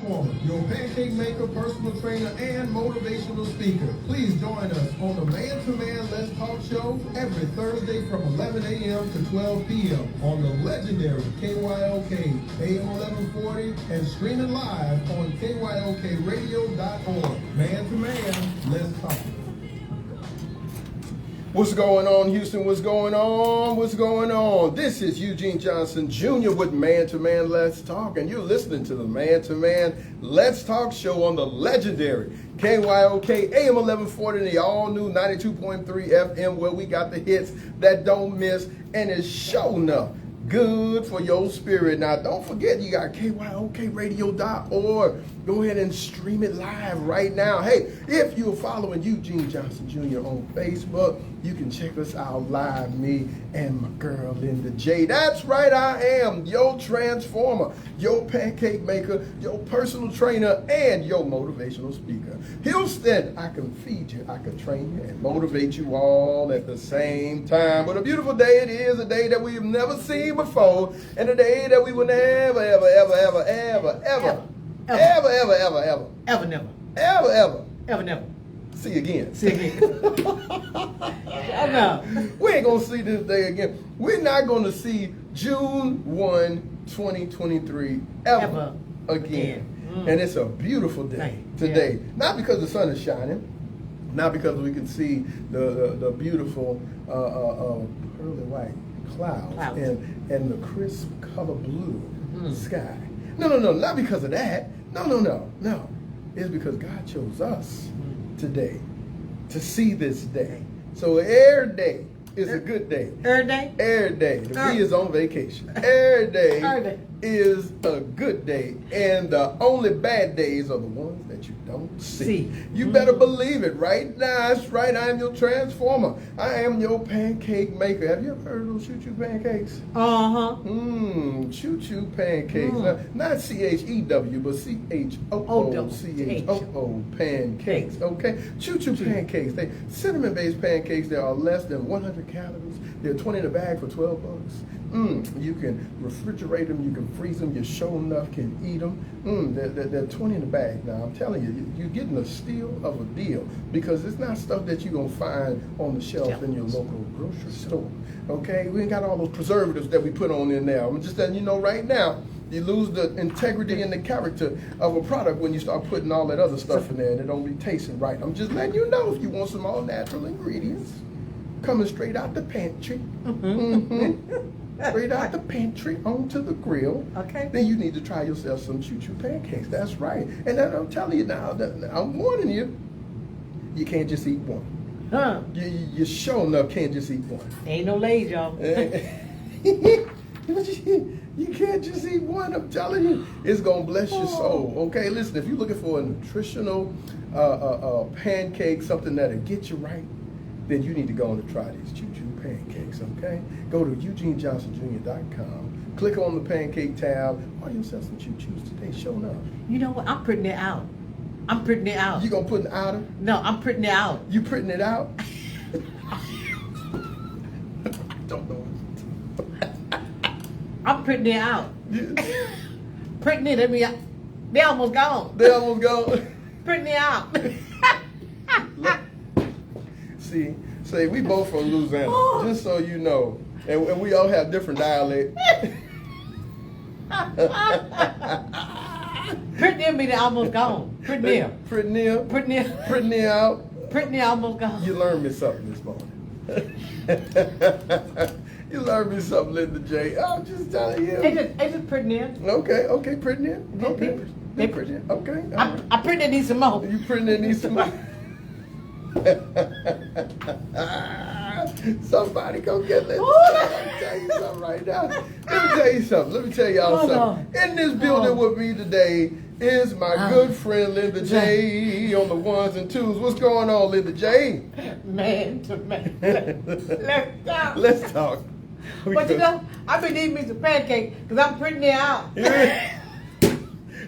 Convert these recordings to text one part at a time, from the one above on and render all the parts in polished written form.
transformer, your pancake maker, personal trainer, and motivational speaker. Please join us on the Man to Man Let's Talk show every Thursday from 11 a.m. to 12 p.m. on the legendary KYOK AM 1140 and streaming live on KYOKradio.org. Man to Man, let's talk. What's going on, Houston? What's going on? What's going on? This is Eugene Johnson Jr. with Man to Man Let's Talk, and you're listening to the Man to Man Let's Talk show on the legendary KYOK AM 1140 and the all-new 92.3 FM, where we got the hits that don't miss, and it's showing up good for your spirit. Now, don't forget, you got KYOKradio.org. Go ahead and stream it live right now. Hey, if you're following Eugene Johnson Jr. on Facebook, you can check us out live, me and my girl, Linda J. That's right, I am your transformer, your pancake maker, your personal trainer, and your motivational speaker. Houston, I can feed you, I can train you, and motivate you all at the same time. What a beautiful day it is, a day that we've never seen before, and a day that we will never, ever, ever, ever, ever, ever, ever, ever, ever, ever, ever, never, ever, ever, ever, never see again. See again. We ain't gonna see this day again. We're not gonna see June 1, 2023 ever again. And it's a beautiful day today. Yeah. Not because the sun is shining, not because we can see the beautiful pearly white clouds. And the crisp color blue sky. No, not because of that. No. It's because God chose us today to see this day. So every day is a good day. Every day? Every day. The bee is on vacation. Every day is a good day. And the only bad days are the ones that you don't see. You better believe it right now. That's right. I am your transformer. I am your pancake maker. Have you ever heard of those choo-choo pancakes? Choo-choo pancakes. Not C-H-E-W, but C-H-O-O-C-H-O-O pancakes. Okay? Choo-choo pancakes. They cinnamon-based pancakes. They are less than 100 calories. They're 20 in a bag for $12. You can refrigerate them, you can freeze them, you sure enough can eat them. They're 20 in the bag now. I'm telling you, you're getting a steal of a deal, because it's not stuff that you're going to find on the shelf in your local grocery store. Okay? We ain't got all those preservatives that we put on in there. I'm just letting you know right now, you lose the integrity and the character of a product when you start putting all that other stuff in there and it don't be tasting right. I'm just letting you know, if you want some all natural ingredients coming straight out the pantry. Straight out the pantry onto the grill. Okay. Then you need to try yourself some choo-choo pancakes. That's right. And then I'm telling you now, I'm warning you, you can't just eat one. You sure enough can't just eat one. Ain't no lays, y'all. You can't just eat one. I'm telling you, it's gonna bless your soul. Okay, listen, if you're looking for a nutritional pancake, something that'll get you right, then you need to go on and try these choo-choo pancakes, okay? Go to EugeneJohnsonJr.com, click on the pancake tab, order yourself some choo-choos today, show up. You know what, I'm printing it out. I'm printing it out. You gonna put it out? No, I'm printing it out. You printing it out? I don't know. I'm printing it out. Printing it, I mean, they almost gone. They almost gone? Printing it out. See, we both from Louisiana, just so you know. And we all have different dialects. Pretty near, they almost gone. Pretty near. Pretty near? Pretty near. Pretty near out? Pretty near, almost gone. You learned me something this morning. You learned me something, Linda J. I'm just telling you. It's just pretty near. Okay, pretty near. Okay. They pretty near. Okay. I pretty near need some more. You pretty near need some more. Somebody go get Linda. Let me tell you something right now. Let me tell you something. Let me tell y'all something. In this building with me today is my good friend Linda J on the ones and twos. What's going on, Linda J? Man to man. Let's talk. Let's talk. But you know, I've been eating me some pancakes because I'm printing it out.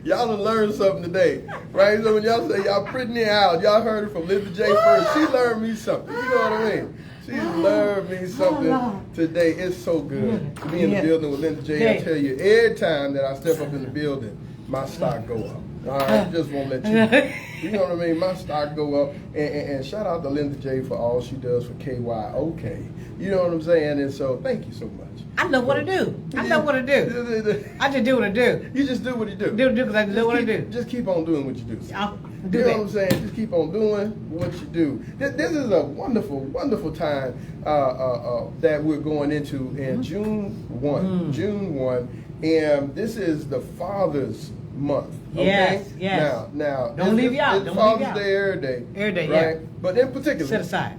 Y'all done learned something today, right? So when y'all say y'all printing it out, y'all heard it from Linda J first. She learned me something. You know what I mean? She learned me something today. It's so good to be in the building with Linda J. I tell you, every time that I step up in the building, my stock go up. All right, just want to let you know. You know what I mean? My stock go up. And shout out to Linda J for all she does for KYOK. You know what I'm saying? And so thank you so much. I know what to do. I know what to do. I just do what I do. You just do what you do. Do because I know what I do. Just keep on doing what you do. I'll You do know that. what I'm saying? Just keep on doing what you do. This is a wonderful, wonderful time that we're going into in June 1. June 1. And this is the Father's Month. Okay? Yes, yes. Now, Don't leave you out. Don't Father's leave you out. Day every day. Every day, right? yeah. But in particular, Set aside.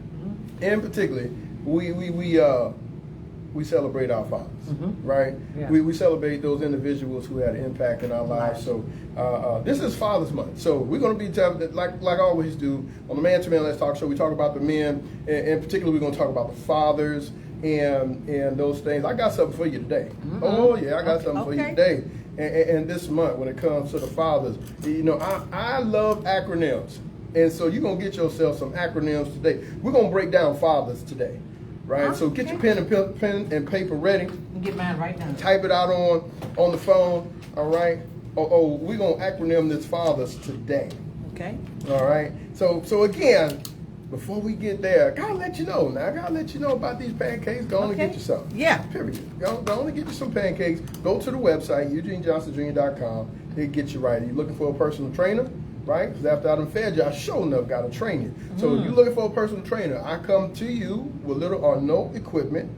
we celebrate our fathers, right? Yeah. We celebrate those individuals who had an impact in our lives. So this is Father's Month. So we're going to be like I always do on the Man to Man Let's Talk show. We talk about the men, and in particular, we're going to talk about the fathers and those things. I got something for you today. Oh yeah, I got something for you today. And this month, when it comes to the fathers, you know, I love acronyms, and so you're gonna get yourself some acronyms today. We're gonna break down fathers today. Right, so get your pen and paper ready. Get mine right now. Type it out on the phone. All right. We're gonna acronym this fathers today. Okay. All right. So again, before we get there, I gotta let you know now. I gotta let you know about these pancakes. Go on and get you some. Yeah. Period. Go on and get you some pancakes. Go to the website EugeneJohnsonJr.com. It'll get you right. You're looking for a personal trainer. Right? Because after I done fed you, I sure enough got to train you. So if you're looking for a personal trainer, I come to you with little or no equipment,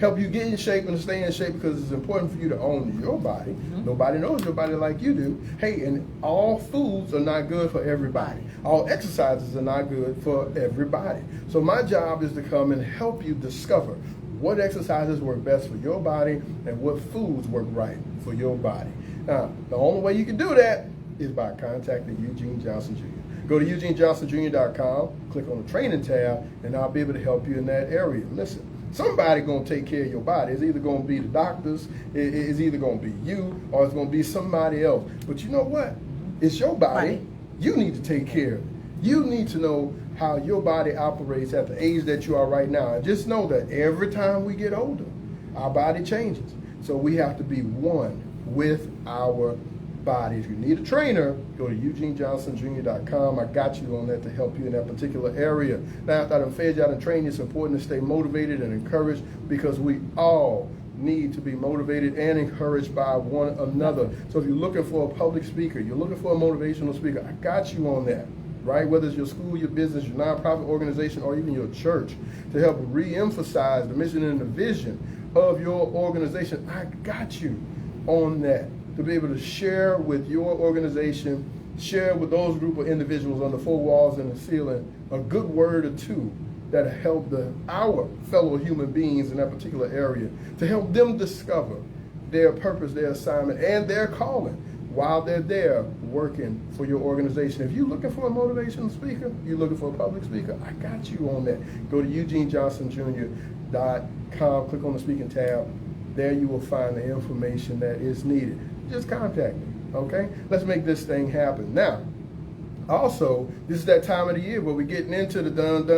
help you get in shape and stay in shape because it's important for you to own your body. Nobody knows your body like you do. Hey, and all foods are not good for everybody. All exercises are not good for everybody. So my job is to come and help you discover what exercises work best for your body and what foods work right for your body. Now, the only way you can do that is by contacting Eugene Johnson Jr. Go to EugeneJohnsonJr.com, click on the training tab, and I'll be able to help you in that area. Listen, somebody going to take care of your body. It's either going to be the doctors, it's either going to be you, or it's going to be somebody else. But you know what? It's your body. You need to take care of it. You need to know how your body operates at the age that you are right now. And just know that every time we get older, our body changes. So we have to be one with our body. If you need a trainer, go to EugeneJohnsonJr.com. I got you on that to help you in that particular area. Now, after I've fed you out and trained you, it's important to stay motivated and encouraged because we all need to be motivated and encouraged by one another. So if you're looking for a public speaker, you're looking for a motivational speaker, I got you on that. Right? Whether it's your school, your business, your nonprofit organization, or even your church, to help re-emphasize the mission and the vision of your organization, I got you on that. To be able to share with your organization, share with those group of individuals on the four walls and the ceiling a good word or two that help our fellow human beings in that particular area, to help them discover their purpose, their assignment, and their calling while they're there working for your organization. If you're looking for a motivational speaker, you're looking for a public speaker, I got you on that. Go to EugeneJohnsonJr.com, click on the speaking tab. There you will find the information that is needed. Just contact me, okay? Let's make this thing happen. Now, also, this is that time of the year where we're getting into the dun.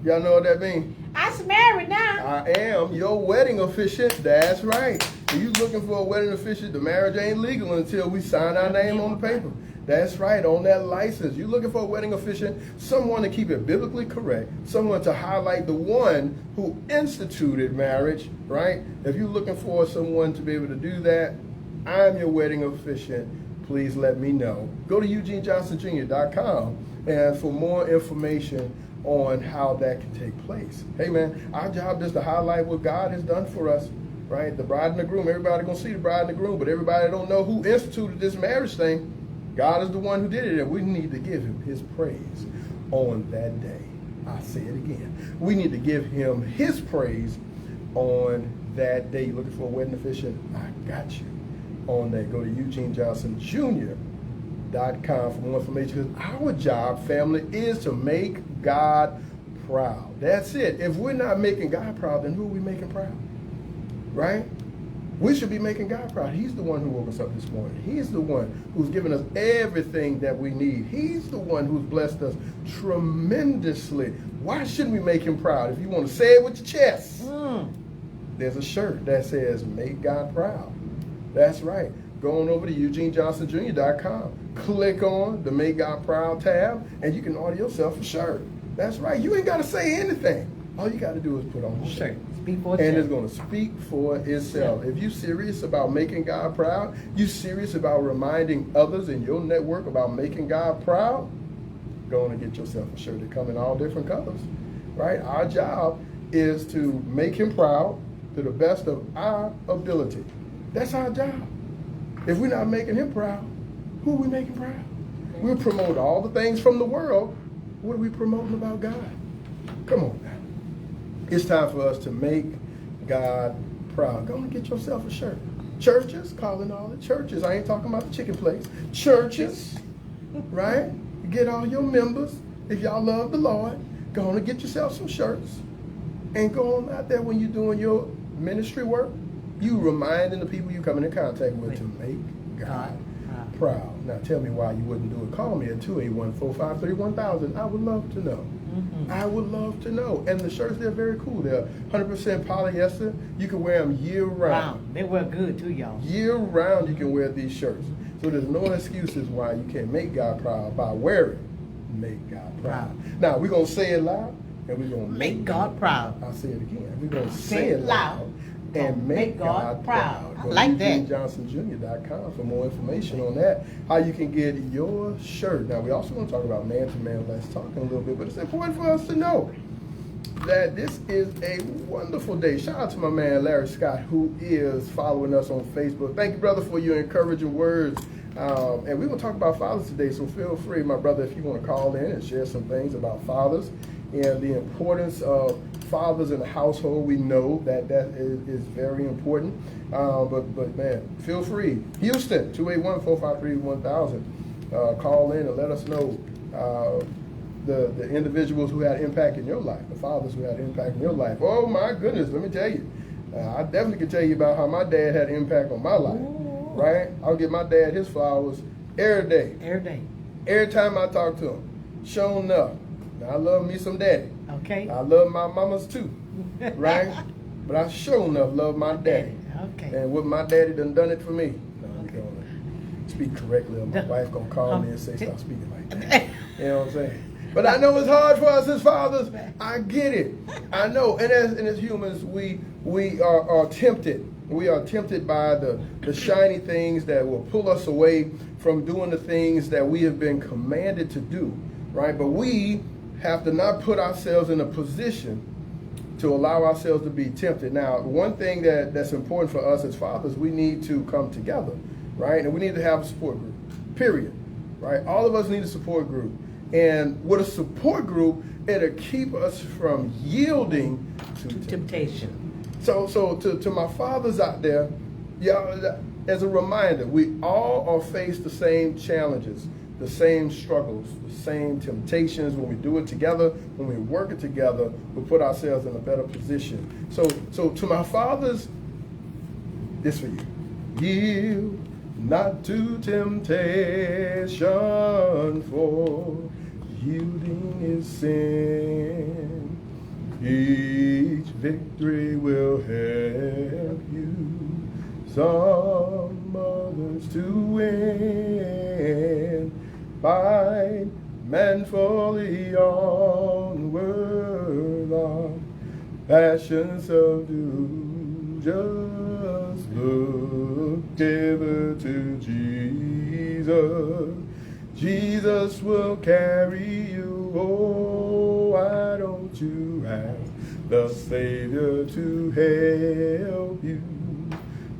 Y'all know what that means? I'm married now. I am your wedding officiant. That's right. If you're looking for a wedding officiant, the marriage ain't legal until we sign our name on the paper. That's right, on that license. You're looking for a wedding officiant, someone to keep it biblically correct, someone to highlight the one who instituted marriage, right? If you're looking for someone to be able to do that, I'm your wedding officiant. Please let me know. Go to EugeneJohnsonJr.com and for more information on how that can take place. Hey man, our job is to highlight what God has done for us, right? The bride and the groom, everybody gonna see the bride and the groom, but everybody don't know who instituted this marriage thing. God is the one who did it, and we need to give him his praise on that day. I say it again. We need to give him his praise on that day. You're looking for a wedding officiant? I got you on that. Go to EugeneJohnsonJr.com for more information. Because our job, family, is to make God proud. That's it. If we're not making God proud, then who are we making proud? Right? We should be making God proud. He's the one who woke us up this morning. He's the one who's given us everything that we need. He's the one who's blessed us tremendously. Why shouldn't we make him proud? If you want to say it with your chest, there's a shirt that says, make God proud. That's right. go on over to EugeneJohnsonJr.com. Click on the Make God Proud tab, and you can order yourself a shirt. That's right. You ain't got to say anything. All you got to do is put on the shirt. Speak for And itself. it's going to speak for itself. If you're serious about making God proud, you serious about reminding others in your network about making God proud, go on and get yourself a shirt. They come in all different colors, right? Our job is to make him proud to the best of our ability. That's our job. If we're not making him proud, who are we making proud? We'll promote all the things from the world. What are we promoting about God? Come on now. It's time for us to make God proud. Go and get yourself a shirt. Churches, calling all the churches. I ain't talking about the chicken place. Churches, right? Get all your members. If y'all love the Lord, go on and get yourself some shirts. And go on out there when you're doing your ministry work, you reminding the people you coming in contact with to make God proud. Now tell me why you wouldn't do it. Call me at 281-453-1000. I would love to know. I would love to know. And the shirts, they're very cool. They're 100% polyester. You can wear them year round. They wear good too, y'all. Year round you can wear these shirts. So there's no excuses why you can't make God proud by wearing Make God Proud. Now we're going to say it loud and we're going to make God proud. I'll say it again. We're going to say it loud and make God proud. I like that. EugeneJohnsonJr.com for more information on that. How you can get your shirt. Now, we also want to talk about Man to Man Let's Talk in a little bit, but it's important for us to know that this is a wonderful day. Shout out to my man Larry Scott, who is following us on Facebook. Thank you, brother, for your encouraging words. And we're going to talk about fathers today, so feel free, my brother, if you want to call in and share some things about fathers and the importance of fathers in the household. We know that is very important. But man, feel free. Houston, 281-453-1000. Call in and let us know the individuals who had impact in your life, the fathers who had impact in your life. Oh my goodness, let me tell you. I definitely can tell you about how my dad had impact on my life. Right? I'll give my dad his flowers every day. Every day. Every time I talk to him. Sure enough. Now, I love me some daddy. Okay. I love my mamas too. Right? But I sure enough love my daddy. Okay. And what my daddy done it for me. No, we gonna speak correctly, or my wife gonna call me and say, stop speaking like that. You know what I'm saying? But I know it's hard for us as fathers. I get it. I know. And as humans, we are tempted. We are tempted by the shiny things that will pull us away from doing the things that we have been commanded to do, right? But we have to not put ourselves in a position to allow ourselves to be tempted. Now, one thing that's important for us as fathers, we need to come together, right? And we need to have a support group, period, right? All of us need a support group. And with a support group, it'll keep us from yielding to temptation. So to my fathers out there, y'all, as a reminder, we all are faced the same challenges, the same struggles, the same temptations. When we do it together, when we work it together, we put ourselves in a better position. So to my fathers, this for you. Yield not to temptation, for yielding is sin. Each victory will help you, some others to win. Fight manfully onward, our passion subdue. Just look ever to Jesus. Jesus will carry you. Oh, why don't you ask the Savior to help you?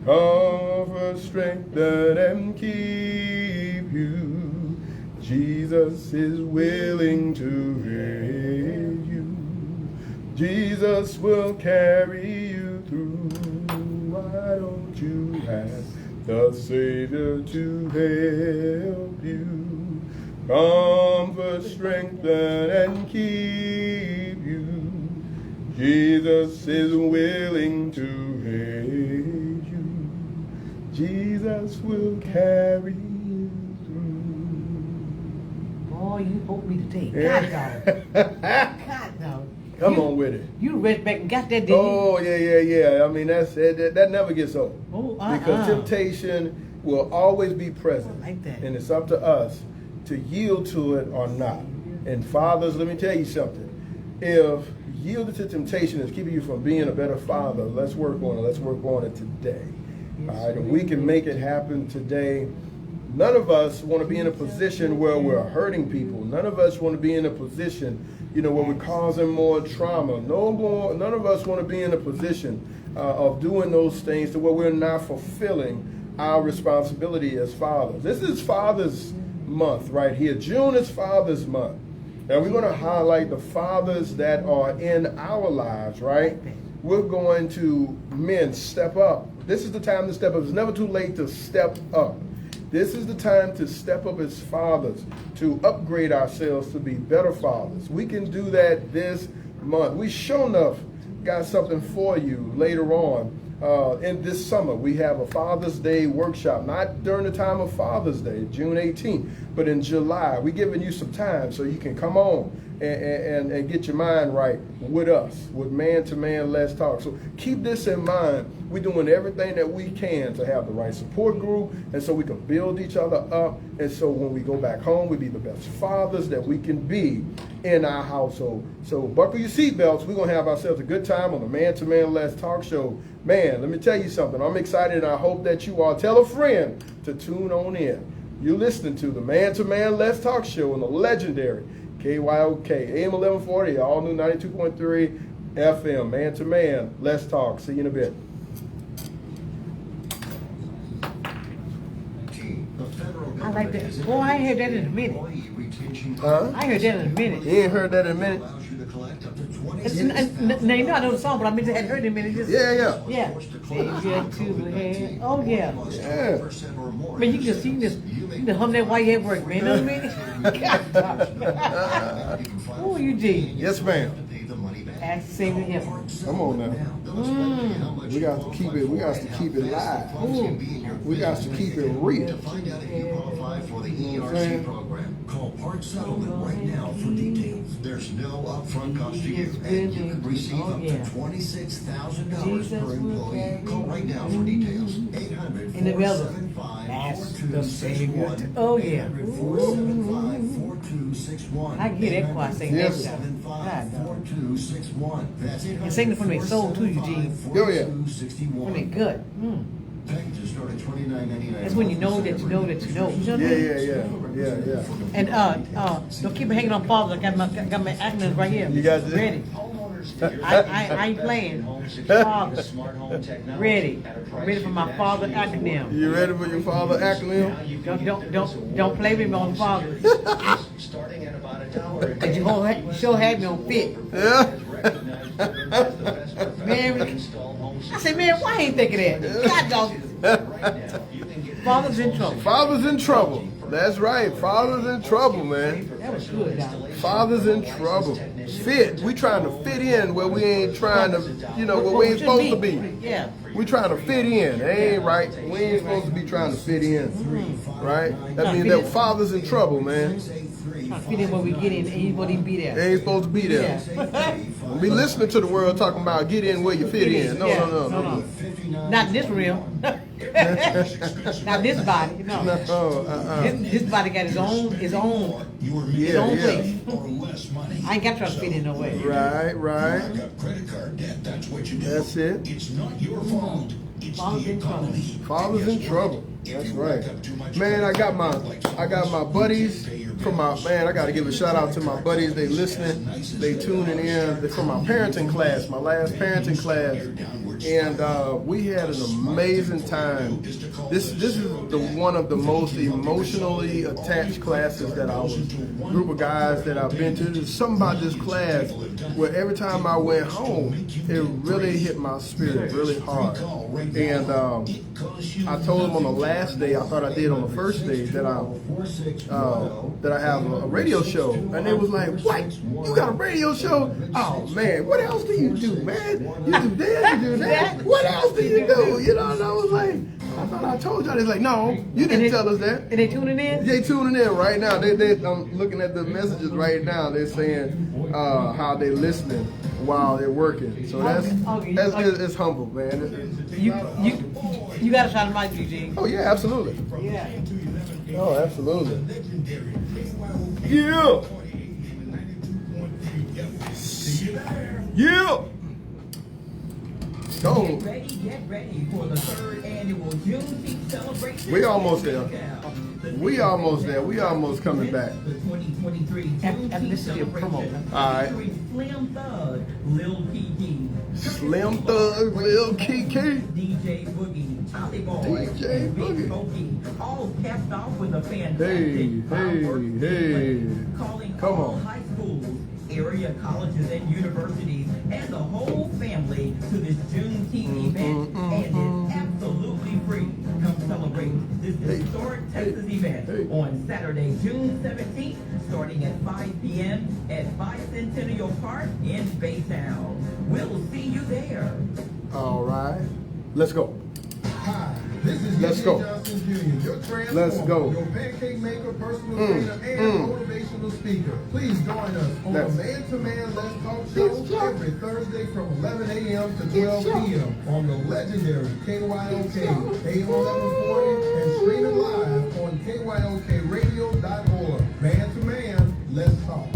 Comfort, strengthen, and keep you. Jesus is willing to aid you. Jesus will carry you through. Why don't you ask the Savior to help you? Comfort, strengthen, and keep you. Jesus is willing to aid you. Jesus will carry you through. Boy, you hope me today. God, dog. God, dog. Come on with it. You read back and got that, didn't Oh, yeah. I mean, that never gets old. Oh, Because temptation will always be present. I like that. And it's up to us to yield to it or not. And fathers, let me tell you something. If yielding to temptation is keeping you from being a better father, let's work on it. Let's work on it today. All right, and we can make it happen today. None of us want to be in a position where we're hurting people. None of us want to be in a position, where we're causing more trauma. None of us want to be in a position of doing those things to where we're not fulfilling our responsibility as fathers. This is Father's Month right here. June is Father's Month. And we're going to highlight the fathers that are in our lives, right? We're going to, men, step up. This is the time to step up. It's never too late to step up. This is the time to step up as fathers, to upgrade ourselves to be better fathers. We can do that this month. We sure enough got something for you later on. In this summer, we have a Father's Day workshop, not during the time of Father's Day, June 18th, but in July. We're giving you some time so you can come on and get your mind right with us, with Man to Man Let's Talk. So keep this in mind. We're doing everything that we can to have the right support group, and so we can build each other up, and so when we go back home, we be the best fathers that we can be in our household. So buckle your seatbelts. We're going to have ourselves a good time on the Man to Man Let's Talk show. Man, let me tell you something. I'm excited, and I hope that you all tell a friend to tune on in. You're listening to the Man to Man Let's Talk show on the legendary KYOK, AM 1140, all new 92.3 FM. Man to Man Let's Talk. See you in a bit. I like that. Boy, I ain't heard that in a minute. Huh? I heard that in a minute. You ain't heard that in a minute? Now, you know I know the song, but I mean, I hadn't heard it in a minute. Just, Yeah. Yeah. Oh, yeah. Yeah. Man, you can just sing this. You can hum that while you at work, man. You know what I mean? Oh, Eugene. Yes, ma'am. Ask the same to him. Come on now. We got to keep it. We got to keep it live. We got to keep it real. Find out if you qualify for the ERC program. Call Part Settlement right now for details. There's no upfront cost to you, and you can receive up to $26,000 per employee. Call right now for details. 800 In the building. 475 That's the Savior. 4261. Oh, yeah. 800-475-4261. I can hear that choir sing that Yes. stuff. God, no. 800-475-4261. That's And sing it from their soul, too, Eugene. Oh, yeah. From their gut. Packages start at $29.99. That's when you know that you know that you know. You know what I mean? Yeah. And don't keep it hanging on fathers. I got my acronyms right here. You got this? Ready. I ain't playing. Fathers. Ready. Ready for my father acronym. You ready for your father acronym? Don't play with me on father. Cause you sure had me on fit. Yeah. Man, I said, man, why ain't think of that? God dog. Father's in trouble. Father's in trouble. That's right. Father's in trouble, man. That was good, dog. Father's in trouble. Fit. We trying to fit in where we ain't trying to, where we ain't supposed to be. Yeah. We trying to fit in. That ain't right. We ain't supposed to be trying to fit in. Right? That means that father's in trouble, man. Trying to fit in where we get in, ain't supposed to be there. They ain't supposed to be there. Don't be listening to the world talking about get in where you fit in. No. Not in this realm. Not this body. No. This body got his own place. I ain't got to try to fit in no way. Right. Got credit card debt. That's what you do. That's it. It's not your fault. It's Father's the in trouble. economy. Father's in trouble. That's right. Man, I got my buddies from I gotta give a shout out to my buddies. They listening, they tuning in. They're from my parenting class, my last parenting class. And we had an amazing time. This is one of the most emotionally attached classes that group of guys that I've been to. There's something about this class where every time I went home, it really hit my spirit really hard. And I told them on the last day, I thought I did on the first day, that I have a radio show. And they was like, what? You got a radio show? Oh man, what else do you do, man? You do this, you do that. What else do you do? And I was like, I thought I told y'all. They're like, no, you didn't tell us that. And they tuning in? They tuning in right now. I'm looking at the messages right now. They're saying how they listening while they're working. So that's it's humble, man. You got to shout him out, Eugene. Oh yeah, absolutely. Yeah. Oh, absolutely. Yeah. Yeah. Go. Get ready for the 3rd annual Juneteenth celebration. We almost there. We almost there. We almost coming back. The 2023 And Juneteenth this is your promo. celebration All right. featuring Slim Thug, Lil Kiki, Slim Thug, Lil Kiki. DJ Boogie, Charlie Boy, DJ and Big Boogie. Smokey, all capped off with a fantastic Hey, fireworks hey. display, calling Come all on. high schools, area colleges and universities, and the whole family to this Juneteenth event, and it's absolutely free. Come celebrate this historic Texas event on Saturday, June 17th, starting at 5 p.m. at Bicentennial Park in Baytown. We'll see you there. All right. Let's go. Hi, this is Let's Eugene go. Johnson Jr., your transformer, Let's go. your pancake maker, personal trainer, and motivational speaker. Please join us on the Man to Man Let's Talk show every Thursday from 11 a.m. to 12 p.m. on the legendary KYOK, AM 1140, and streaming live on KYOKradio.org. Man to Man, let's talk.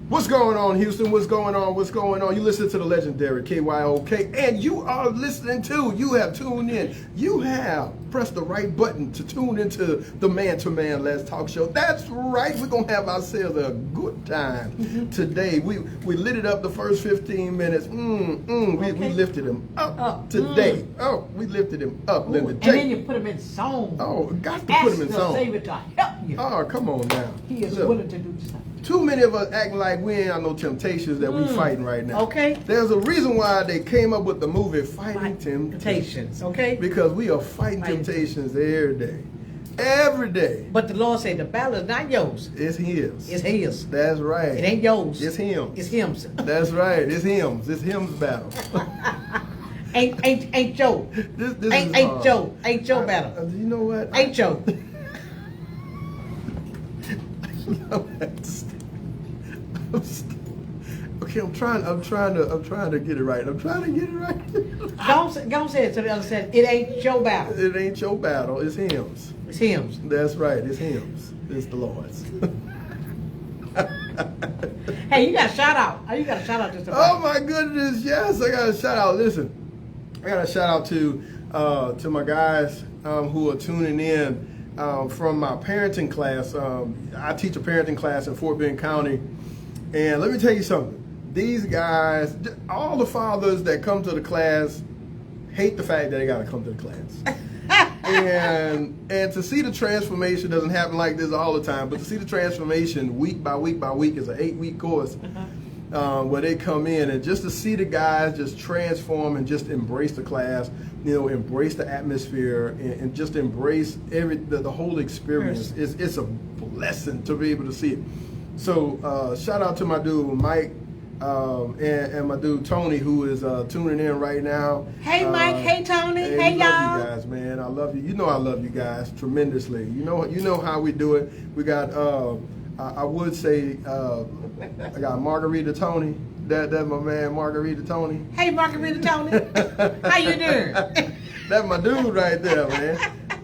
What's going on, Houston? What's going on? What's going on? You listen to the legendary KYOK, and you are listening to, you have tuned in, you have pressed the right button to tune into the Man to Man Let's Talk show. That's right. We're going to have ourselves a good time today. We lit it up the first 15 minutes. We lifted him up today. Oh, we lifted him up, Linda. And then you put him in song. Oh, got to put him in Ask the song. Savior to help you. Oh, come on now. He is Look. willing to do something. Too many of us acting like we ain't got no temptations that we fighting right now. Okay. There's a reason why they came up with the movie Fighting Temptations. Okay. Because we are fighting temptations every day. Every day. But the Lord said the battle is not yours. It's his. It's his. That's right. It ain't yours. It's him. It's him. That's right. It's him. It's him's battle. ain't Joe. This Ain't is hard. Joe. Ain't Joe battle. You know what? Ain't Joe. Okay, I'm trying to get it right. I'm trying to get it right. Don't say it to the other side. It ain't your battle. It ain't your battle. It's him's. It's him's. That's right. It's him's. It's the Lord's. Hey, you got a shout out. You got a shout out to somebody. Oh my goodness! Yes, I got a shout out. Listen, I got a shout out to my guys who are tuning in from my parenting class. I teach a parenting class in Fort Bend County, and let me tell you something. These guys, all the fathers that come to the class, hate the fact that they got to come to the class. and to see the transformation doesn't happen like this all the time, but to see the transformation week by week by week is an 8-week course where they come in, and just to see the guys just transform and just embrace the class, embrace the atmosphere and just embrace the whole experience. It's a blessing to be able to see it. So shout out to my dude Mike. And my dude Tony, who is tuning in right now. Hey Mike, hey Tony, hey y'all. I love you guys, man. I love you. You know I love you guys tremendously. You know how we do it. We got I would say I got Margarita Tony. That's my man Margarita Tony. Hey Margarita Tony, how you doing? That's my dude right there, man.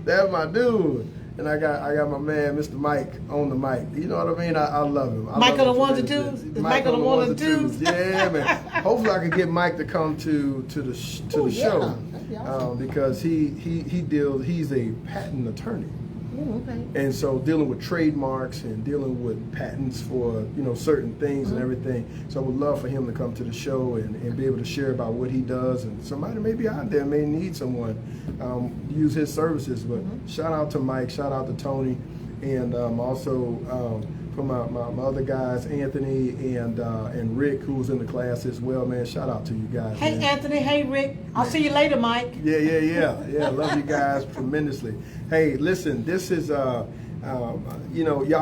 That's my dude. And I got my man, Mr. Mike, on the mic. You know what I mean? I love him. Mike on the ones and twos? Is Mike on the ones and twos? Yeah, man. Hopefully I can get Mike to come to the show because he's a patent attorney. Ooh, okay. And so dealing with trademarks and dealing with patents for certain things and everything. So I would love for him to come to the show and be able to share about what he does, and somebody maybe out there may need someone use his services. But shout out to Mike, shout out to Tony, and also for my other guys, Anthony and Rick, who's in the class as well, man. Shout out to you guys. Hey man. Anthony, hey Rick. I'll see you later, Mike. Yeah. Love you guys tremendously. Hey, listen, this is y'all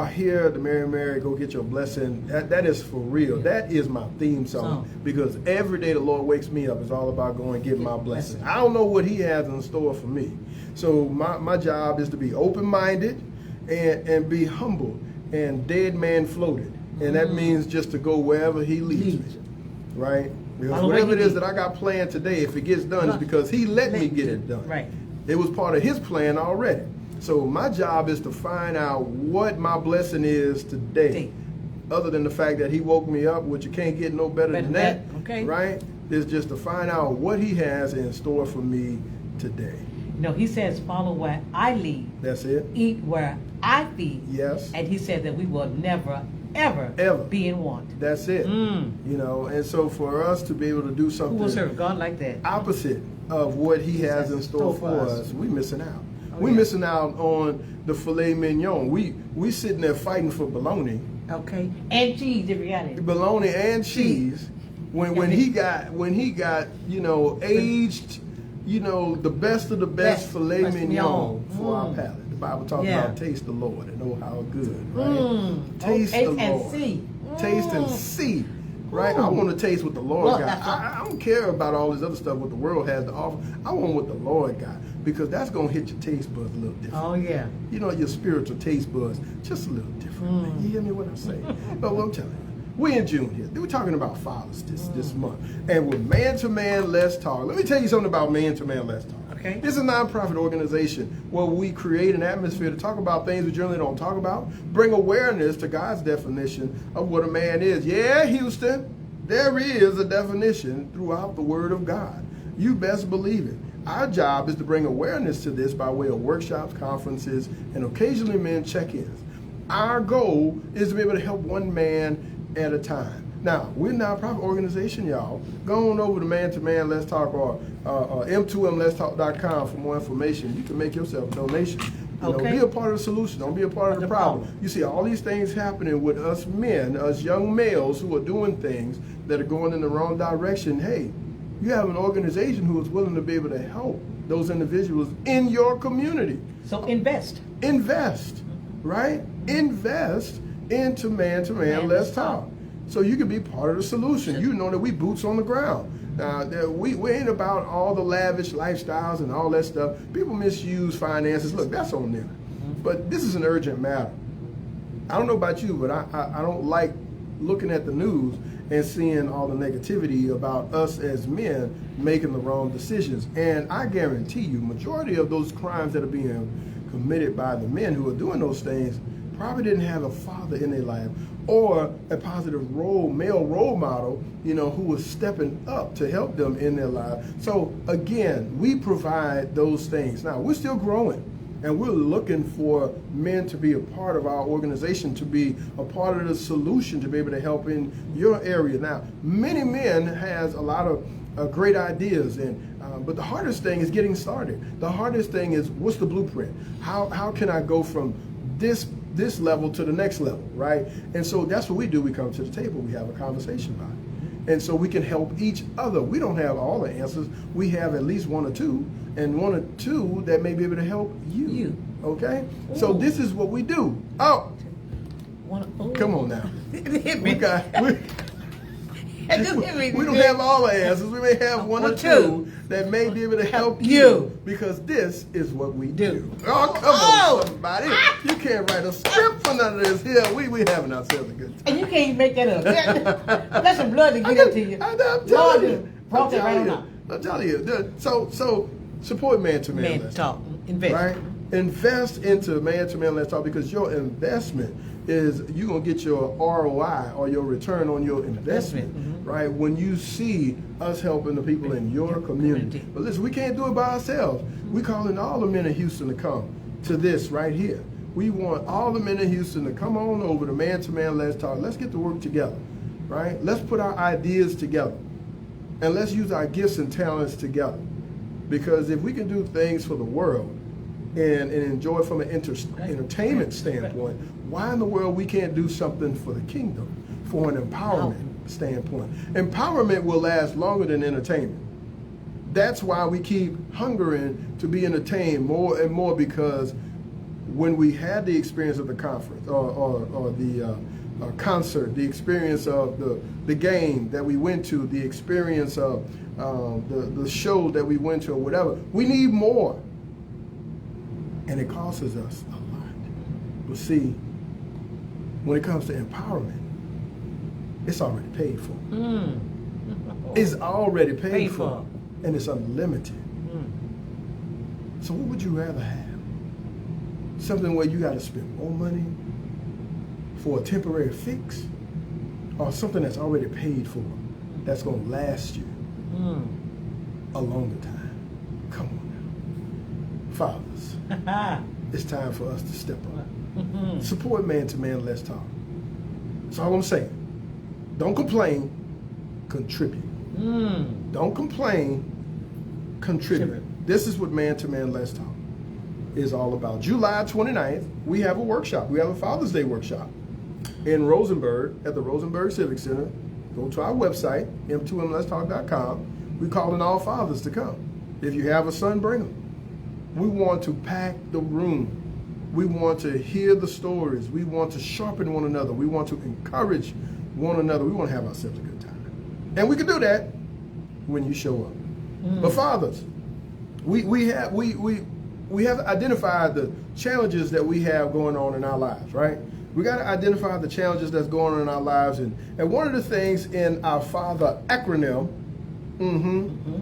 hear the Mary go get your blessing. That is for real. That is my theme song, because every day the Lord wakes me up, it's all about going and getting my blessing. I don't know what He has in store for me, so my job is to be open-minded and be humble and dead man floated. And that means just to go wherever he leads me, right? Because whatever it is that I got planned today, if it gets done, it's because he let me get it done. Right. It was part of his plan already. So my job is to find out what my blessing is today. Other than the fact that he woke me up, which you can't get no better than that, okay. right? Is just to find out what he has in store for me today. No, he says, follow where I lead. That's it. Eat where I feed. Yes. And he said that we will never, ever be in want. That's it. You know, and so for us to be able to do something Who will serve God like that? opposite of what he has in store for us, we missing out. Oh, we missing out on the filet mignon. We sitting there fighting for bologna. Okay. And cheese if you got it. Bologna and cheese. When he got you know, aged, you know, the best of the best filet mignon for our palate. The Bible talks about taste the Lord and know how good, right? Taste the Lord. And see. Taste and see. Right? I want to taste what the Lord got. I don't care about all this other stuff what the world has to offer. I want what the Lord got, because that's going to hit your taste buds a little different. Oh, yeah. You know, your spiritual taste buds just a little different. You hear me what I'm saying? But what I'm telling you, we in June here. We're talking about fathers this month. And with Man to Man, Let's Talk. Let me tell you something about Man to Man, Let's Talk. Okay. It's a nonprofit organization where we create an atmosphere to talk about things we generally don't talk about, bring awareness to God's definition of what a man is. Yeah, Houston, there is a definition throughout the Word of God. You best believe it. Our job is to bring awareness to this by way of workshops, conferences, and occasionally men check-ins. Our goal is to be able to help one man at a time. Now, we're a nonprofit organization, y'all. Go on over to Man to Man Let's Talk or m2mletstalk.com for more information. You can make yourself a donation. You know, be a part of the solution. Don't be a part of the problem. You see all these things happening with us men, us young males who are doing things that are going in the wrong direction. Hey, you have an organization who is willing to be able to help those individuals in your community. So invest. Invest, right? Invest into Man to Man Let's Talk. So you can be part of the solution. You know that we boots on the ground. We ain't about all the lavish lifestyles and all that stuff. People misuse finances. Look, that's on them. But this is an urgent matter. I don't know about you, but I don't like looking at the news and seeing all the negativity about us as men making the wrong decisions. And I guarantee you, majority of those crimes that are being committed by the men who are doing those things probably didn't have a father in their life or a positive male role model, you know, who was stepping up to help them in their life. So again, we provide those things. Now, we're still growing, and we're looking for men to be a part of our organization, to be a part of the solution, to be able to help in your area. Now, many men has a lot of great ideas, but the hardest thing is getting started. The hardest thing is, what's the blueprint? How can I go from this level to the next level, right? And so that's what we do. We come to the table, we have a conversation about it. And so we can help each other. We don't have all the answers. We have at least one or two, and one or two that may be able to help you. Okay? Ooh. So this is what we do. Oh! Come on now. We don't have all the answers. We may have one or two that may be able to help you, because this is what we do. Oh, come on, somebody. You can't write a script for none of this here. We having ourselves a good time. And you can't make that up. That's some blood to get up to you. I'm telling you. So support Man to Man Let's Talk. Invest. Right? Invest into Man to Man Let's Talk, because your investment is you're going to get your ROI, or your return on your investment, right? When you see us helping the people in your community. But listen, we can't do it by ourselves. We're calling all the men in Houston to come to this right here. We want all the men in Houston to come on over to Man Let's Talk. Let's get to work together, right? Let's put our ideas together, and let's use our gifts and talents together. Because if we can do things for the world and enjoy it from an entertainment standpoint, why in the world we can't do something for the kingdom, for an empowerment standpoint? Empowerment will last longer than entertainment. That's why we keep hungering to be entertained more and more, because when we had the experience of the conference or the concert, the experience of the game that we went to, the experience of the show that we went to, or whatever, we need more. And it costs us a lot. But see, when it comes to empowerment, It's already paid for. It's already paid for. And it's unlimited. So what would you rather have? Something where you got to spend more money for a temporary fix, or something that's already paid for, that's going to last you a longer time? Come on now. Fathers, it's time for us to step up. Support Man to Man Let's Talk. That's all I'm saying. Don't complain, contribute. Don't complain, contribute. This is what Man to Man Let's Talk is all about. July 29th, we have a workshop. We have a Father's Day workshop in Rosenberg at the Rosenberg Civic Center. Go to our website, m2mletstalk.com. We're calling all fathers to come. If you have a son, bring them. We want to pack the room. We want to hear the stories. We want to sharpen one another. We want to encourage one another. We want to have ourselves a good time. And we can do that when you show up. But fathers, we have identified the challenges that we have going on in our lives, right? We got to identify the challenges that's going on in our lives. And one of the things in our father acronym,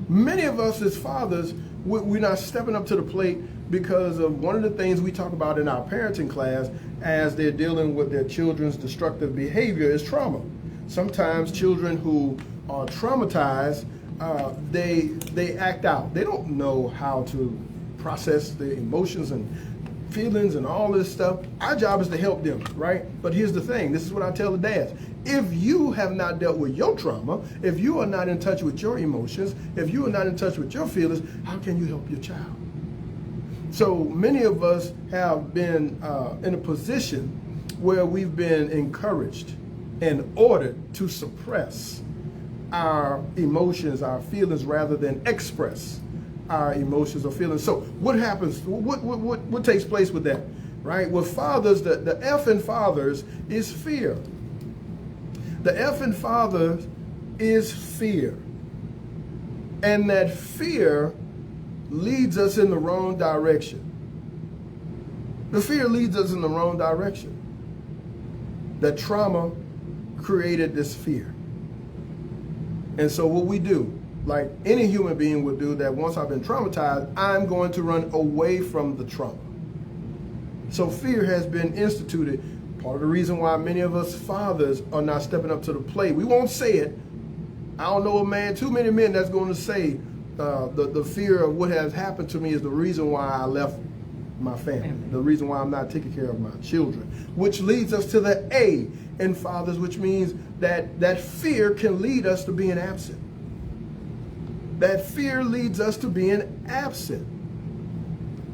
many of us as fathers, we're not stepping up to the plate because of one of the things we talk about in our parenting class as they're dealing with their children's destructive behavior is trauma. Sometimes children who are traumatized, they act out. They don't know how to process the emotions and feelings and all this stuff. Our job is to help them, right? But here's the thing. This is what I tell the dads. If you have not dealt with your trauma, if you are not in touch with your emotions, if you are not in touch with your feelings, how can you help your child? So many of us have been in a position where we've been encouraged and ordered to suppress our emotions, our feelings, rather than express our emotions or feelings. So what happens? What takes place with that? Right? With fathers, the F in fathers is fear. The F in fathers is fear. And that fear leads us in the wrong direction. The fear leads us in the wrong direction. That trauma created this fear. And so what we do, like any human being would do, that once I've been traumatized, I'm going to run away from the trauma. So fear has been instituted. Part of the reason why many of us fathers are not stepping up to the plate. We won't say it. I don't know a man, too many men that's going to say the fear of what has happened to me is the reason why I left my family, the reason why I'm not taking care of my children, which leads us to the A in fathers, which means that fear can lead us to being absent. That fear leads us to being absent.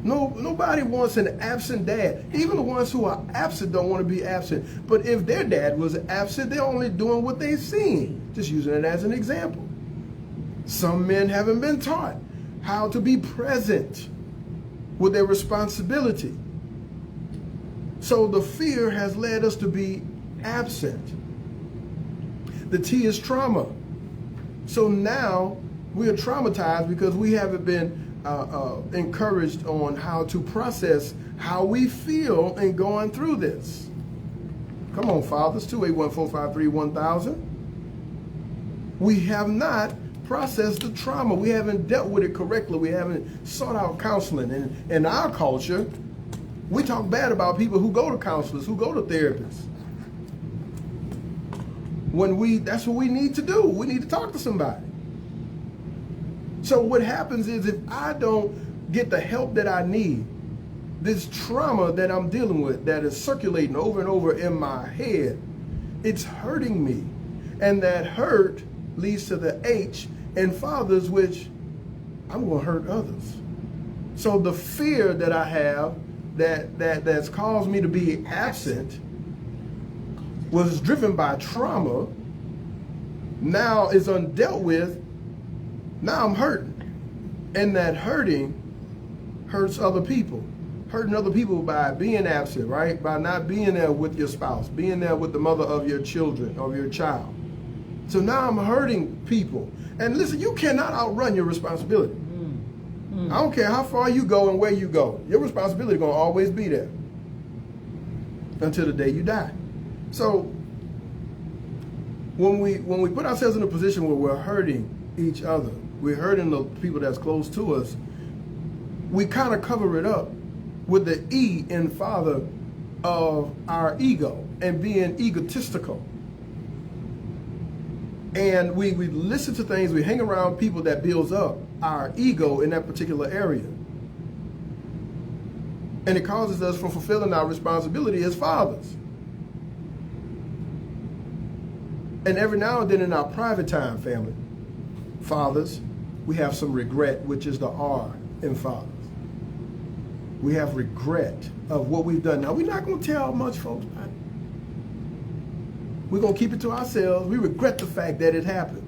Nobody wants an absent dad. Even the ones who are absent don't want to be absent. But if their dad was absent, they're only doing what they've seen. Just using it as an example. Some men haven't been taught how to be present with their responsibility. So the fear has led us to be absent. The T is trauma. So now we are traumatized because we haven't been encouraged on how to process how we feel in going through this. Come on, fathers, 281-453-1000. We have not processed the trauma. We haven't dealt with it correctly. We haven't sought out counseling. And in our culture, we talk bad about people who go to counselors, who go to therapists. That's what we need to do. We need to talk to somebody. So what happens is, if I don't get the help that I need, this trauma that I'm dealing with that is circulating over and over in my head, it's hurting me. And that hurt leads to the H in fathers, which I'm going to hurt others. So the fear that I have that's caused me to be absent was driven by trauma, now is undealt with. Now I'm hurting. And that hurting hurts other people. Hurting other people by being absent, right? By not being there with your spouse, being there with the mother of your children, of your child. So now I'm hurting people. And listen, you cannot outrun your responsibility. I don't care how far you go and where you go. Your responsibility is going to always be there until the day you die. So when we put ourselves in a position where we're hurting each other, we're hurting the people that's close to us, we kind of cover it up with the E in Father of our ego and being egotistical. And we listen to things, we hang around people that builds up our ego in that particular area. And it causes us from fulfilling our responsibility as fathers. And every now and then in our private time, family, fathers, we have some regret, which is the R in fathers. We have regret of what we've done. Now, we're not going to tell much folks about it. We're going to keep it to ourselves. We regret the fact that it happened.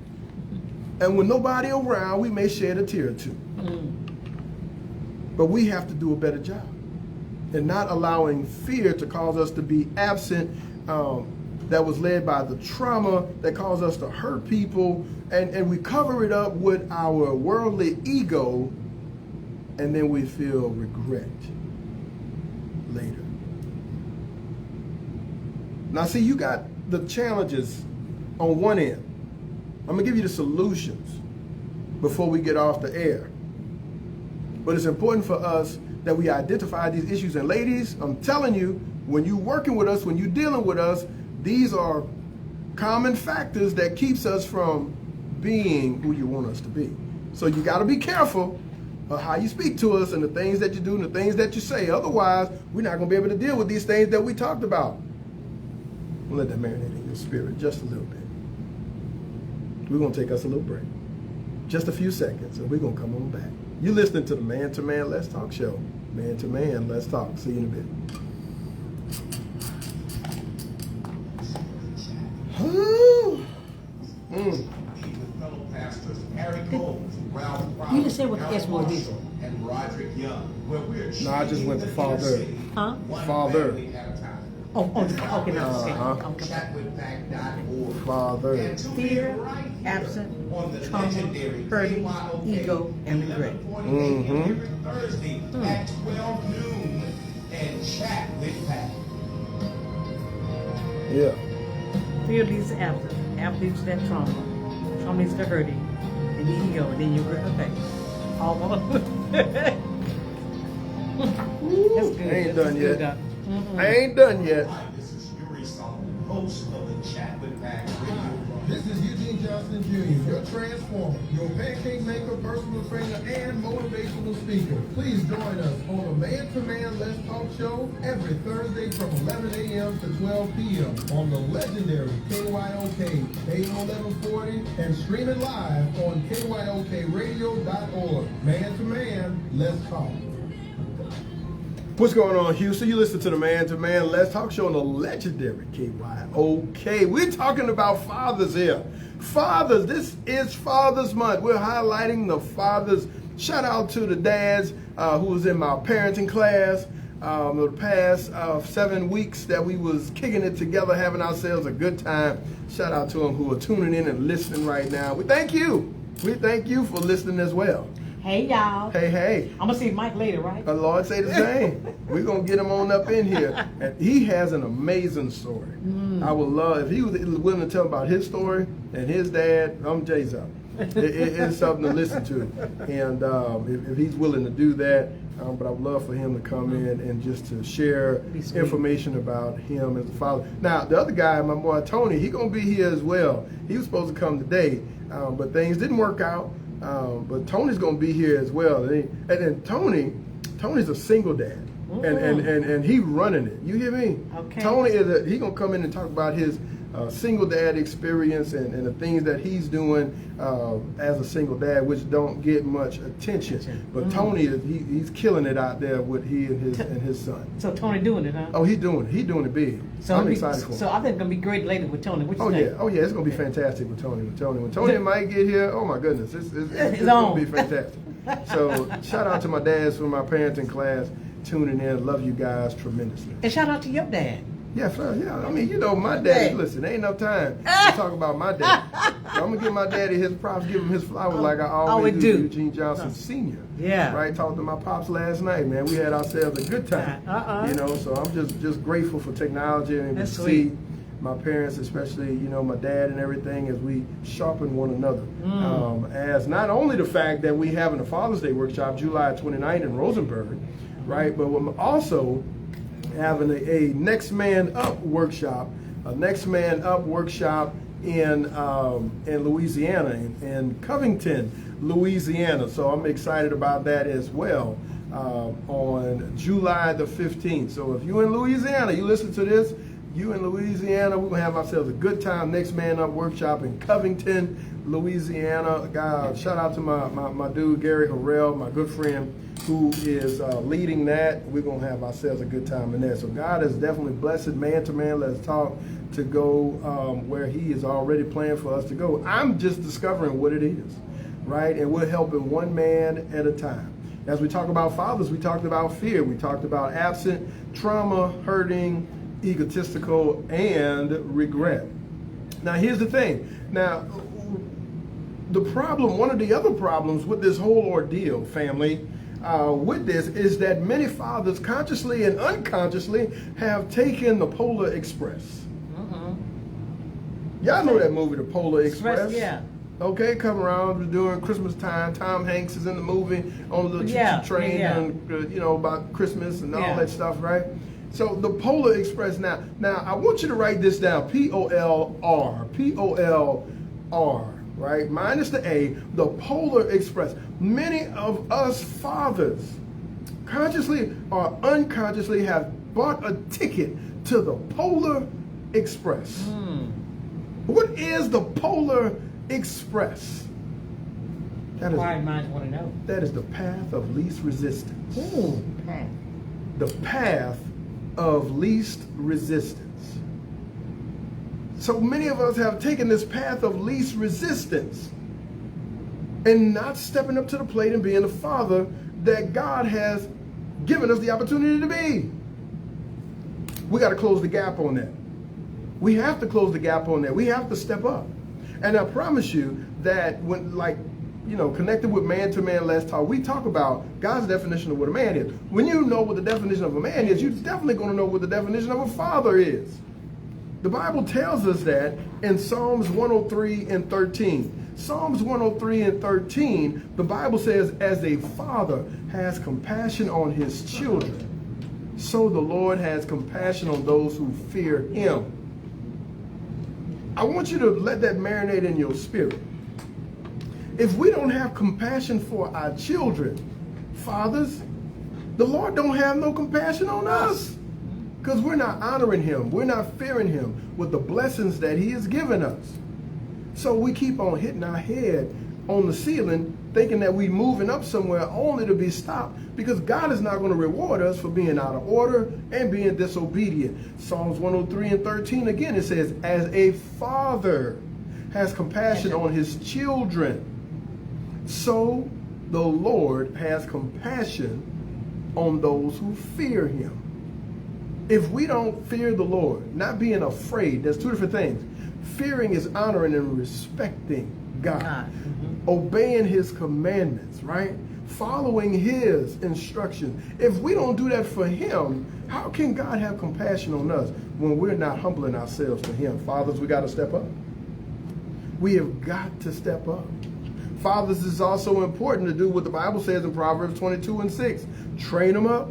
And when nobody around, we may shed a tear or two. But we have to do a better job in not allowing fear to cause us to be absent, that was led by the trauma that caused us to hurt people. And we cover it up with our worldly ego, and then we feel regret later. Now, see, you got the challenges on one end. I'm gonna give you the solutions before we get off the air. But it's important for us that we identify these issues. And ladies, I'm telling you, when you're working with us, when you're dealing with us, these are common factors that keeps us from being who you want us to be. So you gotta be careful of how you speak to us and the things that you do and the things that you say. Otherwise, we're not gonna be able to deal with these things that we talked about. We'll let that marinate in your spirit just a little bit. We're gonna take us a little break. Just a few seconds, and we're gonna come on back. You're listening to the Man to Man Let's Talk show. Man to Man Let's Talk. See you in a bit. Fellow pastors Harry Coles, Ralph Prowse, You just said what the S word is. and Roderick Young, where we're No, I just went to Father. Huh? one Father. family at a time. Okay, now okay. Chatwithpack.org. Father. And tune in Fear, right here absent, on the trauma, legendary hurting, KYOK, ego, and regret. 11:48 every Thursday at 12 noon and Chat with Pat. Yeah. Fear leads to absence. Absence leads to that trauma. Trauma leads to hurting. And the ego, and then you regret the fact. All That's good. I ain't That's done good, yet. Doc. I ain't done yet. Hi, this is Yuri Solomon, host of the Chat with Pat radio. This is Eugene Johnson Jr., your transformer, your pancake maker, personal trainer, and motivational speaker. Please join us on the Man to Man Let's Talk show every Thursday from 11 a.m. to 12 p.m. on the legendary KYOK AM 1140 and stream it live on KYOKradio.org. Man to Man, let's talk. What's going on, Houston? You listen to the Man to Man Let's Talk show on the legendary KYOK. We're talking about fathers here. Fathers, this is Father's Month. We're highlighting the fathers. Shout out to the dads who was in my parenting class the past 7 weeks that we was kicking it together, having ourselves a good time. Shout out to them who are tuning in and listening right now. We thank you. We thank you for listening as well. Hey, y'all. Hey, hey. I'm going to see Mike later, right? The Lord say the same. We're going to get him on up in here. And he has an amazing story. I would love, if he was willing to tell about his story and his dad, I'm Jay's up. It's something to listen to. And if he's willing to do that, but I would love for him to come in and just to share information about him as a father. Now, the other guy, my boy Tony, he's going to be here as well. He was supposed to come today, but things didn't work out. But Tony's gonna be here as well, and then Tony's a single dad, and he running it. You hear me? Okay. Tony he gonna come in and talk about his single dad experience and the things that he's doing as a single dad, which don't get much attention. But Tony he's killing it out there with he and his son. So Tony doing it, huh? Oh, he's doing it big. So I'm excited for him. So I think it's gonna be great later with Tony. What you think? Oh yeah, it's gonna be fantastic with Tony. When Tony might get here, oh my goodness, it's gonna be fantastic. So shout out to my dads from my parenting class tuning in. Love you guys tremendously. And shout out to your dad. Yeah, I mean, you know, my daddy. Listen, there ain't enough time to talk about my daddy. So I'm gonna give my daddy his props, give him his flowers like I always do. Eugene Johnson Sr. Yeah. Right. Talked to my pops last night, man. We had ourselves a good time. You know, so I'm just grateful for technology and to see my parents, especially, my dad and everything, as we sharpen one another. As not only the fact that we having a Father's Day workshop July 29th in Rosenberg, right, but we're also having a Next Man Up workshop, in Louisiana, in Covington, Louisiana. So I'm excited about that as well, on July the 15th. So if you're in Louisiana, you listen to this, you in Louisiana, we're gonna have ourselves a good time. Next Man Up workshop in Covington, Louisiana. Shout out to my dude Gary Harrell, my good friend, who is leading that. We're gonna have ourselves a good time in there. So God has definitely blessed Man to Man Let's Talk to go where He is already planned for us to go. I'm just discovering what it is, right? And we're helping one man at a time. As we talk about fathers, we talked about fear. We talked about absent, trauma, hurting, egotistical, and regret. Now, here's the thing. Now, the problem, one of the other problems with this whole ordeal, family, with this, is that many fathers consciously and unconsciously have taken the Polar Express. Y'all know that movie, The Polar Express? Yeah. Okay, come around during Christmas time. Tom Hanks is in the movie on the choo-choo train, and, about Christmas and all that stuff, right? So the Polar Express. Now I want you to write this down. P-O-L-R, right? Minus the A. The Polar Express. Many of us fathers, consciously or unconsciously, have bought a ticket to the Polar Express. What is the Polar Express? Inquiring minds want to know. That is the path of least resistance. Ooh, path. The path of least resistance. So many of us have taken this path of least resistance and not stepping up to the plate and being the father that God has given us the opportunity to be. We got to close the gap on that. We have to close the gap on that. We have to step up. And I promise you that when, connected with Man to Man Let's Talk, we talk about God's definition of what a man is. When you know what the definition of a man is, you're definitely going to know what the definition of a father is. The Bible tells us that in Psalms 103 and 13. Psalms 103 and 13, the Bible says, as a father has compassion on his children, so the Lord has compassion on those who fear Him. I want you to let that marinate in your spirit. If we don't have compassion for our children, fathers, the Lord don't have no compassion on us, because we're not honoring Him. We're not fearing Him with the blessings that He has given us. So we keep on hitting our head on the ceiling, thinking that we're moving up somewhere, only to be stopped, because God is not going to reward us for being out of order and being disobedient. Psalms 103 and 13, again, it says, as a father has compassion on his children, so the Lord has compassion on those who fear Him. If we don't fear the Lord, not being afraid, there's two different things. Fearing is honoring and respecting God. Obeying His commandments, right? Following His instructions. If we don't do that for Him, how can God have compassion on us when we're not humbling ourselves to Him? Fathers, we got to step up. We have got to step up. Fathers, is also important to do what the Bible says in Proverbs 22 and 6. Train him up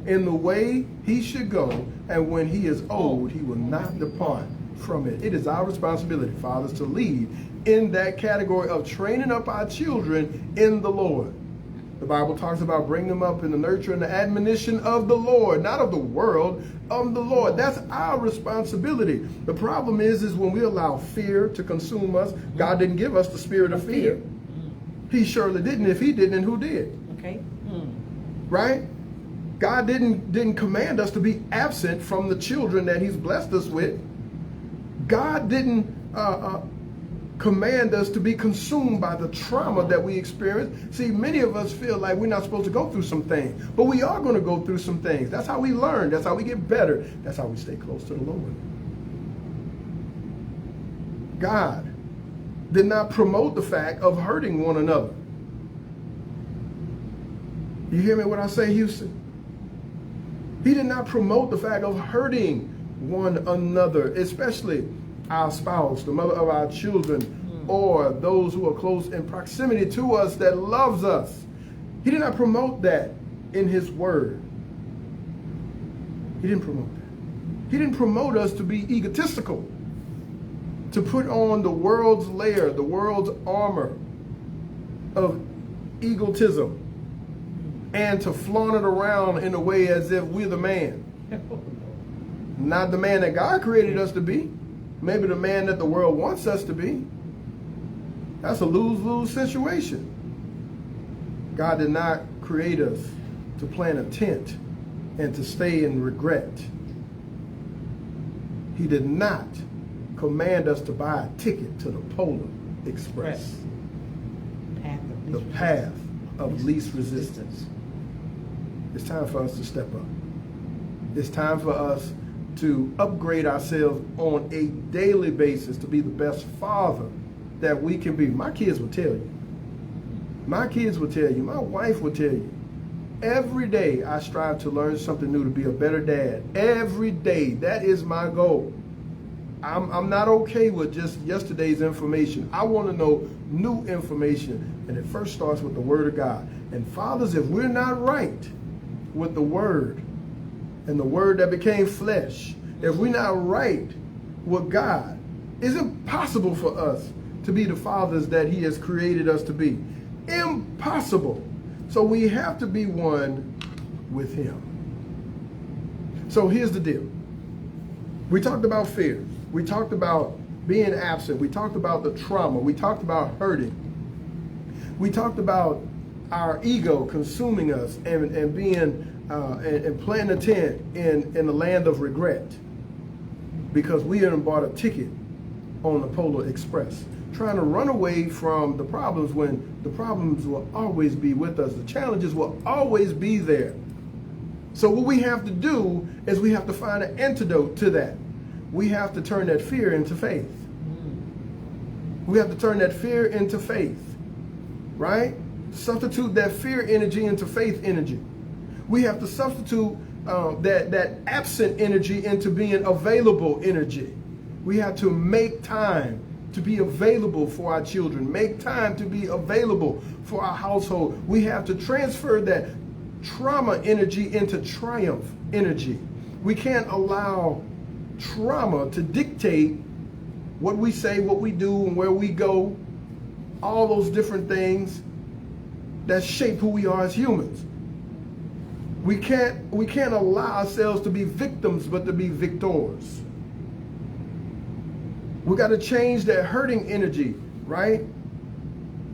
in the way he should go, and when he is old, he will not depart from it. It is our responsibility, fathers, to lead in that category of training up our children in the Lord. The Bible talks about bringing them up in the nurture and the admonition of the Lord, not of the world, of the Lord. That's our responsibility. The problem is when we allow fear to consume us. God didn't give us the spirit of fear. He surely didn't. If He didn't, then who did? Okay. Right? God didn't command us to be absent from the children that He's blessed us with. God didn't command us to be consumed by the trauma that we experience. See, many of us feel like we're not supposed to go through some things, but we are going to go through some things. That's how we learn. That's how we get better. That's how we stay close to the Lord. God did not promote the fact of hurting one another. You hear me when I say, Houston? He did not promote the fact of hurting one another, especially our spouse, the mother of our children, or those who are close in proximity to us that loves us. He did not promote that in his word. He didn't promote that. He didn't promote us to be egotistical, to put on the world's layer, the world's armor of egotism, and to flaunt it around in a way as if we're the man. Not the man that God created us to be. Maybe the man that the world wants us to be. That's a lose-lose situation. God did not create us to plant a tent and to stay in regret. He did not command us to buy a ticket to the Polar Express. The path of least resistance. It's time for us to step up. It's time for us to upgrade ourselves on a daily basis to be the best father that we can be. My kids will tell you. My kids will tell you. My wife will tell you. Every day I strive to learn something new, to be a better dad. Every day. That is my goal. I'm not okay with just yesterday's information. I want to know new information. And it first starts with the Word of God. And fathers, if we're not right with the Word, and the Word that became flesh, if we're not right with God, it's impossible for us to be the fathers that He has created us to be. Impossible. So we have to be one with Him. So here's the deal. We talked about fear. We talked about being absent. We talked about the trauma. We talked about hurting. We talked about our ego consuming us and being and planting a tent in the land of regret because we hadn't bought a ticket on the Polar Express, trying to run away from the problems when the problems will always be with us. The challenges will always be there. So what we have to do is we have to find an antidote to that. We have to turn that fear into faith. We have to turn that fear into faith, right? Substitute that fear energy into faith energy. We have to substitute that absent energy into being available energy. We have to make time to be available for our children, make time to be available for our household. We have to transfer that trauma energy into triumph energy. We can't allow trauma to dictate what we say, what we do, and where we go, all those different things that shape who we are as humans. We can't allow ourselves to be victims, but to be victors. We got to change that hurting energy, right?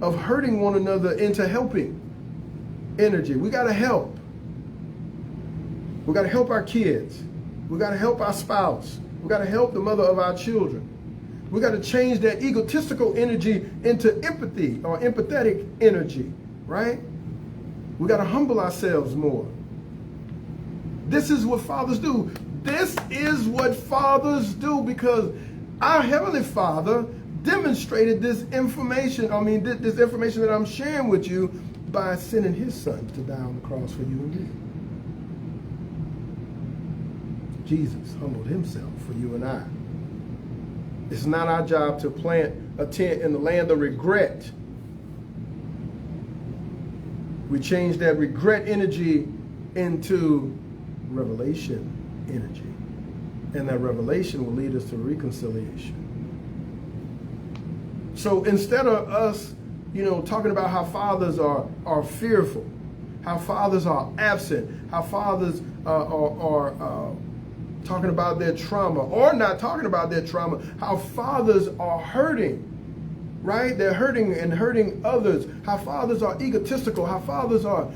Of hurting one another into helping energy. We got to help. We got to help our kids. We got to help our spouse. We got to help the mother of our children. We got to change that egotistical energy into empathy or empathetic energy, right? We got to humble ourselves more. This is what fathers do. This is what fathers do because our Heavenly Father demonstrated this information, this information that I'm sharing with you by sending His Son to die on the cross for you and me. Jesus humbled Himself for you and I. It's not our job to plant a tent in the land of regret. We change that regret energy into revelation energy. And that revelation will lead us to reconciliation. So instead of us, talking about how fathers are fearful, how fathers are absent, how fathers are talking about their trauma or not talking about their trauma, how fathers are hurting, right? They're hurting and hurting others, how fathers are egotistical, how fathers are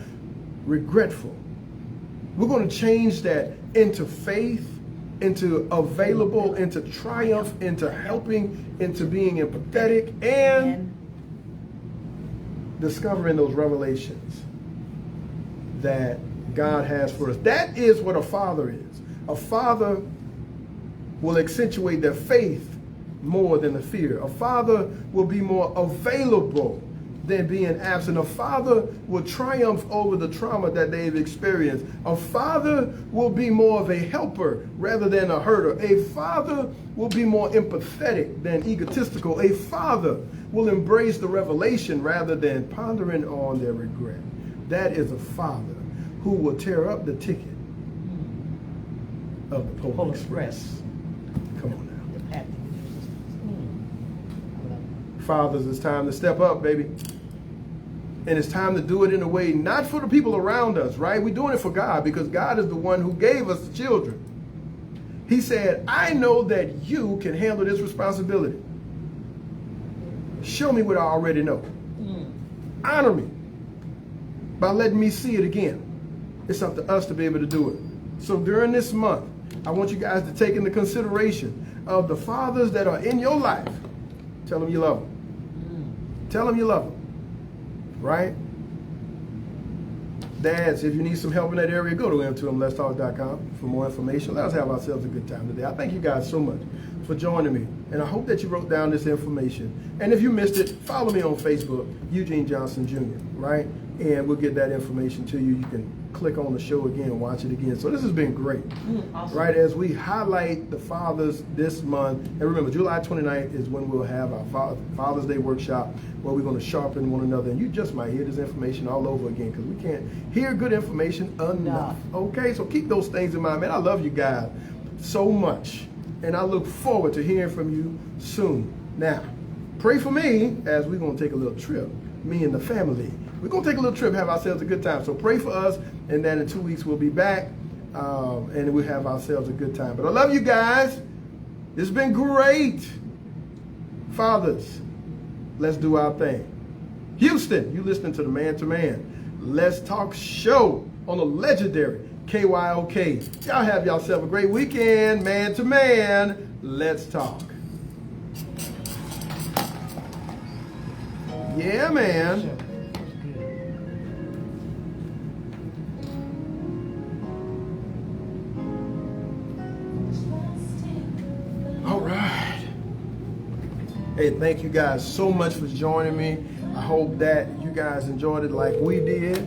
regretful. We're going to change that into faith, into available, into triumph, into helping, into being empathetic, and discovering those revelations that God has for us. That is what a father is. A father will accentuate their faith more than the fear. A father will be more available than being absent. A father will triumph over the trauma that they've experienced. A father will be more of a helper rather than a hurter. A father will be more empathetic than egotistical. A father will embrace the revelation rather than pondering on their regret. That is a father who will tear up the ticket of the Polar Express. Come on now. Fathers, it's time to step up, baby. And it's time to do it in a way, not for the people around us, right? We're doing it for God because God is the one who gave us the children. He said, I know that you can handle this responsibility. Show me what I already know. Honor me by letting me see it again. It's up to us to be able to do it. So during this month, I want you guys to take into consideration of the fathers that are in your life. Tell them you love them. Tell them you love them. Right? Dads, if you need some help in that area, go to m2mletstalk.com for more information. Let us have ourselves a good time today. I thank you guys so much for joining me. And I hope that you wrote down this information. And if you missed it, follow me on Facebook, Eugene Johnson Jr., right? And we'll get that information to you. You can click on the show again, watch it again. So this has been great, Awesome. right? As we highlight the fathers this month. And remember, July 29th is when we'll have our Father's Day workshop where we're going to sharpen one another. And you just might hear this information all over again because we can't hear good information enough. Okay, so keep those things in mind. Man, I love you guys so much. And I look forward to hearing from you soon. Now, pray for me as we're going to take a little trip, me and the family. We're going to take a little trip, have ourselves a good time. So pray for us, and then in 2 weeks we'll be back, and we'll have ourselves a good time. But I love you guys. It's been great. Fathers, let's do our thing. Houston, you listening to the Man to Man Let's Talk show on the legendary KYOK. Y'all have yourself a great weekend. Man to Man, let's talk. Yeah, man. All right. Hey, thank you guys so much for joining me. I hope that you guys enjoyed it like we did,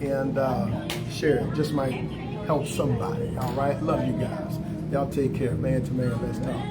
and share it. Just might help somebody. All right. Love you guys. Y'all take care. Man to Man, let's talk.